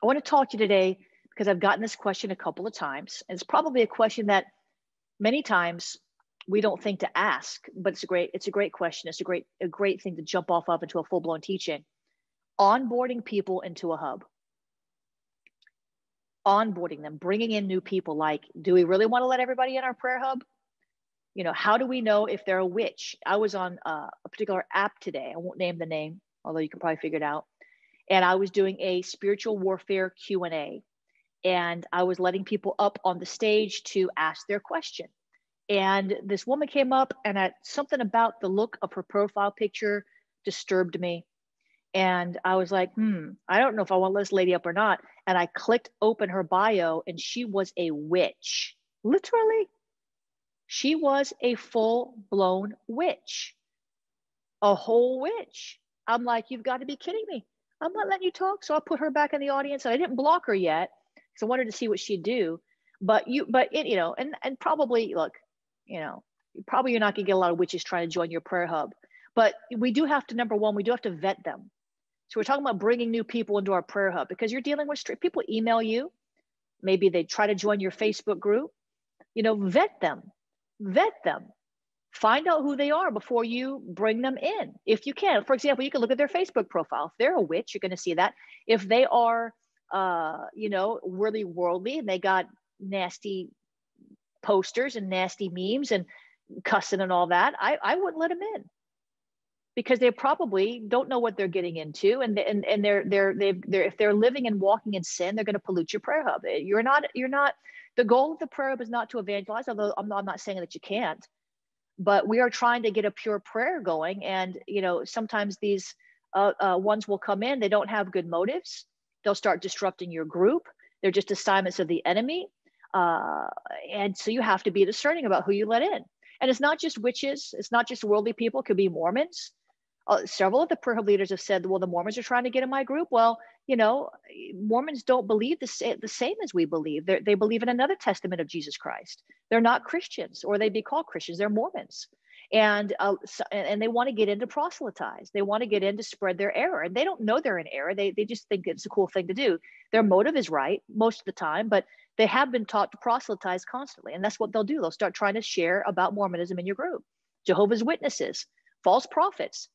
I want to talk to you today because I've gotten this question a couple of times. And it's probably a question that many times we don't think to ask, but it's a great question. It's a great thing to jump off of into a full-blown teaching. Onboarding people into a hub. Onboarding them, bringing in new people. Like, do we really want to let everybody in our prayer hub? You know, how do we know if they're a witch? I was on a particular app today. I won't name the name, although you can probably figure it out. And I was doing a spiritual warfare Q&A. And I was letting people up on the stage to ask their question. And this woman came up, and something about the look of her profile picture disturbed me. And I was like, I don't know if I want to let this lady up or not. And I clicked open her bio, and she was a witch. Literally, she was a full-blown witch, a whole witch. I'm like, you've got to be kidding me. I'm not letting you talk. So I put her back in the audience, and I didn't block her yet because I wanted to see what she'd do. But probably, look, probably you're not going to get a lot of witches trying to join your prayer hub. But we do have to, number one, we do have to vet them. So we're talking about bringing new people into our prayer hub because you're dealing with people email you. Maybe they try to join your Facebook group. Vet them. Find out who they are before you bring them in. If you can, for example, you can look at their Facebook profile. If they're a witch, you're going to see that. If they are, really worldly and they got nasty posters and nasty memes and cussing and all that, I wouldn't let them in because they probably don't know what they're getting into, and if they're living and walking in sin, they're going to pollute your prayer hub. You're not. The goal of the prayer hub is not to evangelize, although I'm not saying that you can't. But we are trying to get a pure prayer going. And, sometimes these ones will come in, they don't have good motives. They'll start disrupting your group. They're just assignments of the enemy. And so you have to be discerning about who you let in. And it's not just witches. It's not just worldly people. It could be Mormons. Several of the prayer hub leaders have said, well, the Mormons are trying to get in my group. Well, Mormons don't believe the same as we believe. They believe in another testament of Jesus Christ. They're not Christians, or they'd be called Christians. They're Mormons. And they want to get into proselytize. They want to get in to spread their error. And they don't know they're in error. They just think it's a cool thing to do. Their motive is right most of the time, but they have been taught to proselytize constantly. And that's what they'll do. They'll start trying to share about Mormonism in your group. Jehovah's Witnesses, false prophets.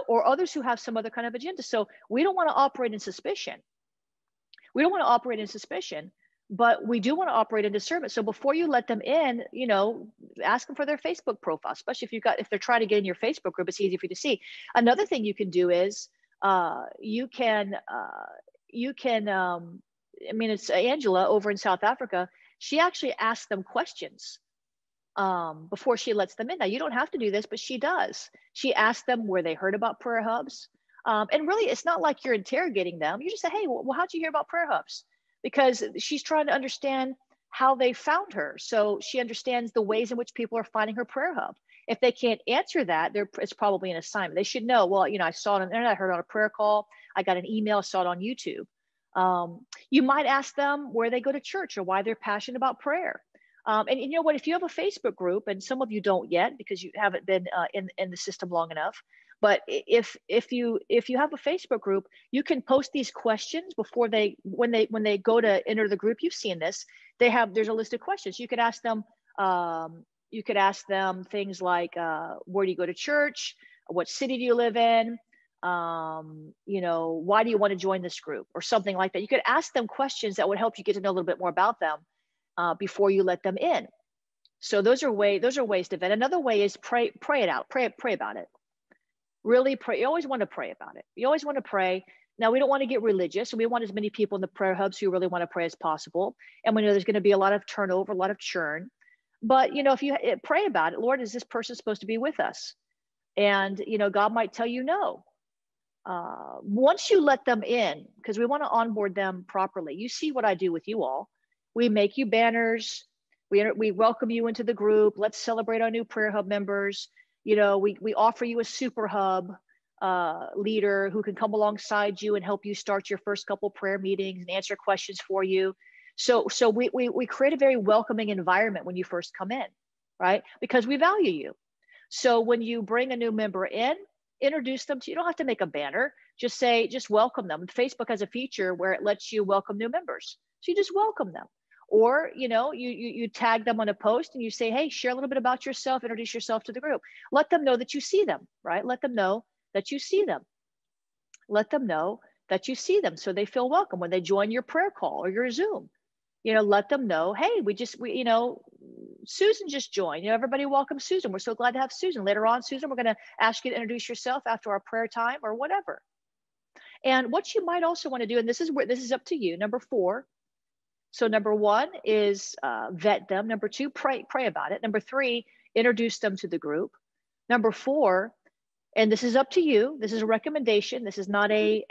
Or others who have some other kind of agenda. So we don't want to operate in suspicion. But we do want to operate in discernment. So before you let them in, ask them for their Facebook profile, especially if they're trying to get in your Facebook group, it's easy for you to see. Another thing you can do is it's Angela over in South Africa. She actually asks them questions before she lets them in. Now, you don't have to do this, but she does. She asks them where they heard about prayer hubs. And really, it's not like you're interrogating them. You just say, hey, well, how'd you hear about prayer hubs? Because she's trying to understand how they found her. So she understands the ways in which people are finding her prayer hub. If they can't answer that, it's probably an assignment. They should know, well, I saw it on the internet, I heard on a prayer call, I got an email, I saw it on YouTube. You might ask them where they go to church or why they're passionate about prayer. And you know what, if you have a Facebook group, and some of you don't yet because you haven't been in the system long enough, but if you have a Facebook group, you can post these questions before when they go to enter the group. You've seen this. There's a list of questions. You could ask them things like, where do you go to church? What city do you live in? Why do you want to join this group, or something like that? You could ask them questions that would help you get to know a little bit more about them before you let them in. So those are ways to vet. Another way is pray it out. Pray about it. Really pray. You always want to pray about it. You always want to pray. Now, we don't want to get religious, and we want as many people in the prayer hubs who really want to pray as possible. And we know there's going to be a lot of turnover, a lot of churn. But, if you pray about it, Lord, is this person supposed to be with us? And, God might tell you no. Once you let them in, because we want to onboard them properly, you see what I do with you all. We make you banners. We welcome you into the group. Let's celebrate our new prayer hub members. We offer you a super hub leader who can come alongside you and help you start your first couple prayer meetings and answer questions for you. So we create a very welcoming environment when you first come in, right? Because we value you. So when you bring a new member in, introduce them to, you don't have to make a banner, just welcome them. Facebook has a feature where it lets you welcome new members. So you just welcome them. Or, you tag them on a post and you say, hey, share a little bit about yourself, introduce yourself to the group. Let them know that you see them, right? Let them know that you see them. Let them know that you see them so they feel welcome when they join your prayer call or your Zoom. Let them know, hey, Susan just joined. Everybody welcome Susan. We're so glad to have Susan. Later on, Susan, we're going to ask you to introduce yourself after our prayer time or whatever. And what you might also want to do, and this is up to you, number 4. So number 1 is vet them. Number 2, pray about it. Number 3, introduce them to the group. Number 4, and this is up to you. This is a recommendation. This is not a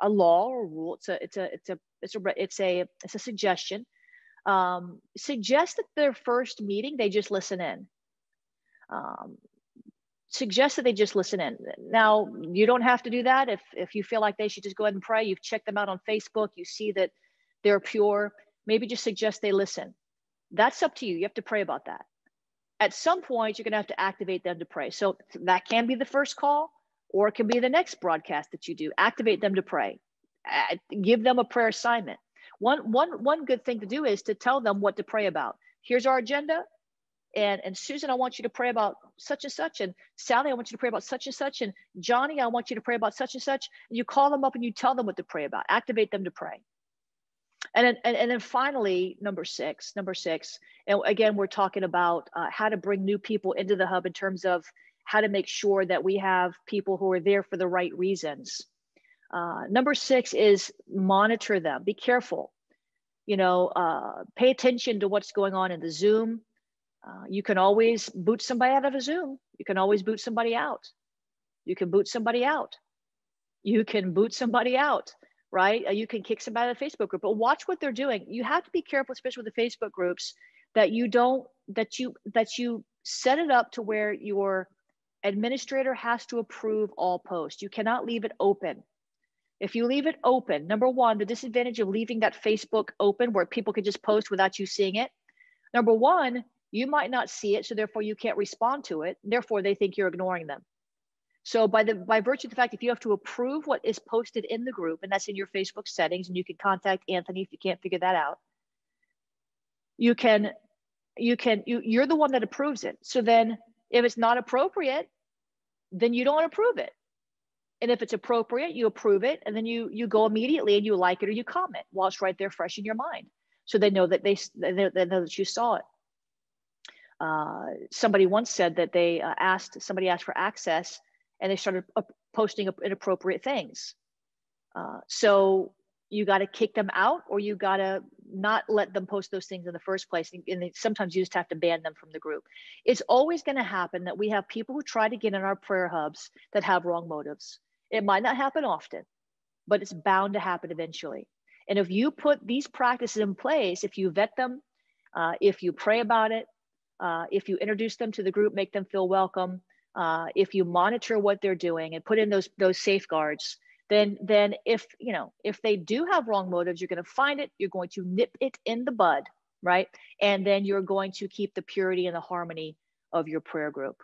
law or rule. It's a suggestion. Suggest that their first meeting, they just listen in. Suggest that they just listen in. Now, you don't have to do that. If you feel like they should just go ahead and pray, you've checked them out on Facebook, you see that they're pure, maybe just suggest they listen. That's up to you. You have to pray about that. At some point, you're going to have to activate them to pray. So that can be the first call, or it can be the next broadcast that you do. Activate them to pray. Give them a prayer assignment. One good thing to do is to tell them what to pray about. Here's our agenda. And Susan, I want you to pray about such and such. And Sally, I want you to pray about such and such. And Johnny, I want you to pray about such and such. And you call them up and you tell them what to pray about. Activate them to pray. And then finally, number six, and again, we're talking about how to bring new people into the hub in terms of how to make sure that we have people who are there for the right reasons. Number 6 is monitor them. Be careful. Pay attention to what's going on in the Zoom. You can always boot somebody out of a Zoom. You can always boot somebody out. You can boot somebody out. You can boot somebody out, right? You can kick somebody out of the Facebook group, but watch what they're doing. You have to be careful, especially with the Facebook groups, that you set it up to where your administrator has to approve all posts. You cannot leave it open. If you leave it open, number 1, the disadvantage of leaving that Facebook open where people can just post without you seeing it. Number 1, you might not see it, so therefore you can't respond to it. Therefore, they think you're ignoring them. So by virtue of the fact, if you have to approve what is posted in the group, and that's in your Facebook settings, and you can contact Anthony if you can't figure that out, you're the one that approves it. So then if it's not appropriate, then you don't approve it. And if it's appropriate, you approve it, and then you go immediately and you like it or you comment while it's right there fresh in your mind. So they know that they know that you saw it. Somebody once said that somebody asked for access and they started posting inappropriate things. So you got to kick them out, or you got to not let them post those things in the first place. And sometimes you just have to ban them from the group. It's always going to happen that we have people who try to get in our prayer hubs that have wrong motives. It might not happen often, but it's bound to happen eventually. And if you put these practices in place, if you vet them, if you pray about it, if you introduce them to the group, make them feel welcome, if you monitor what they're doing and put in those safeguards, then if they do have wrong motives, you're going to find it, you're going to nip it in the bud, right? And then you're going to keep the purity and the harmony of your prayer group.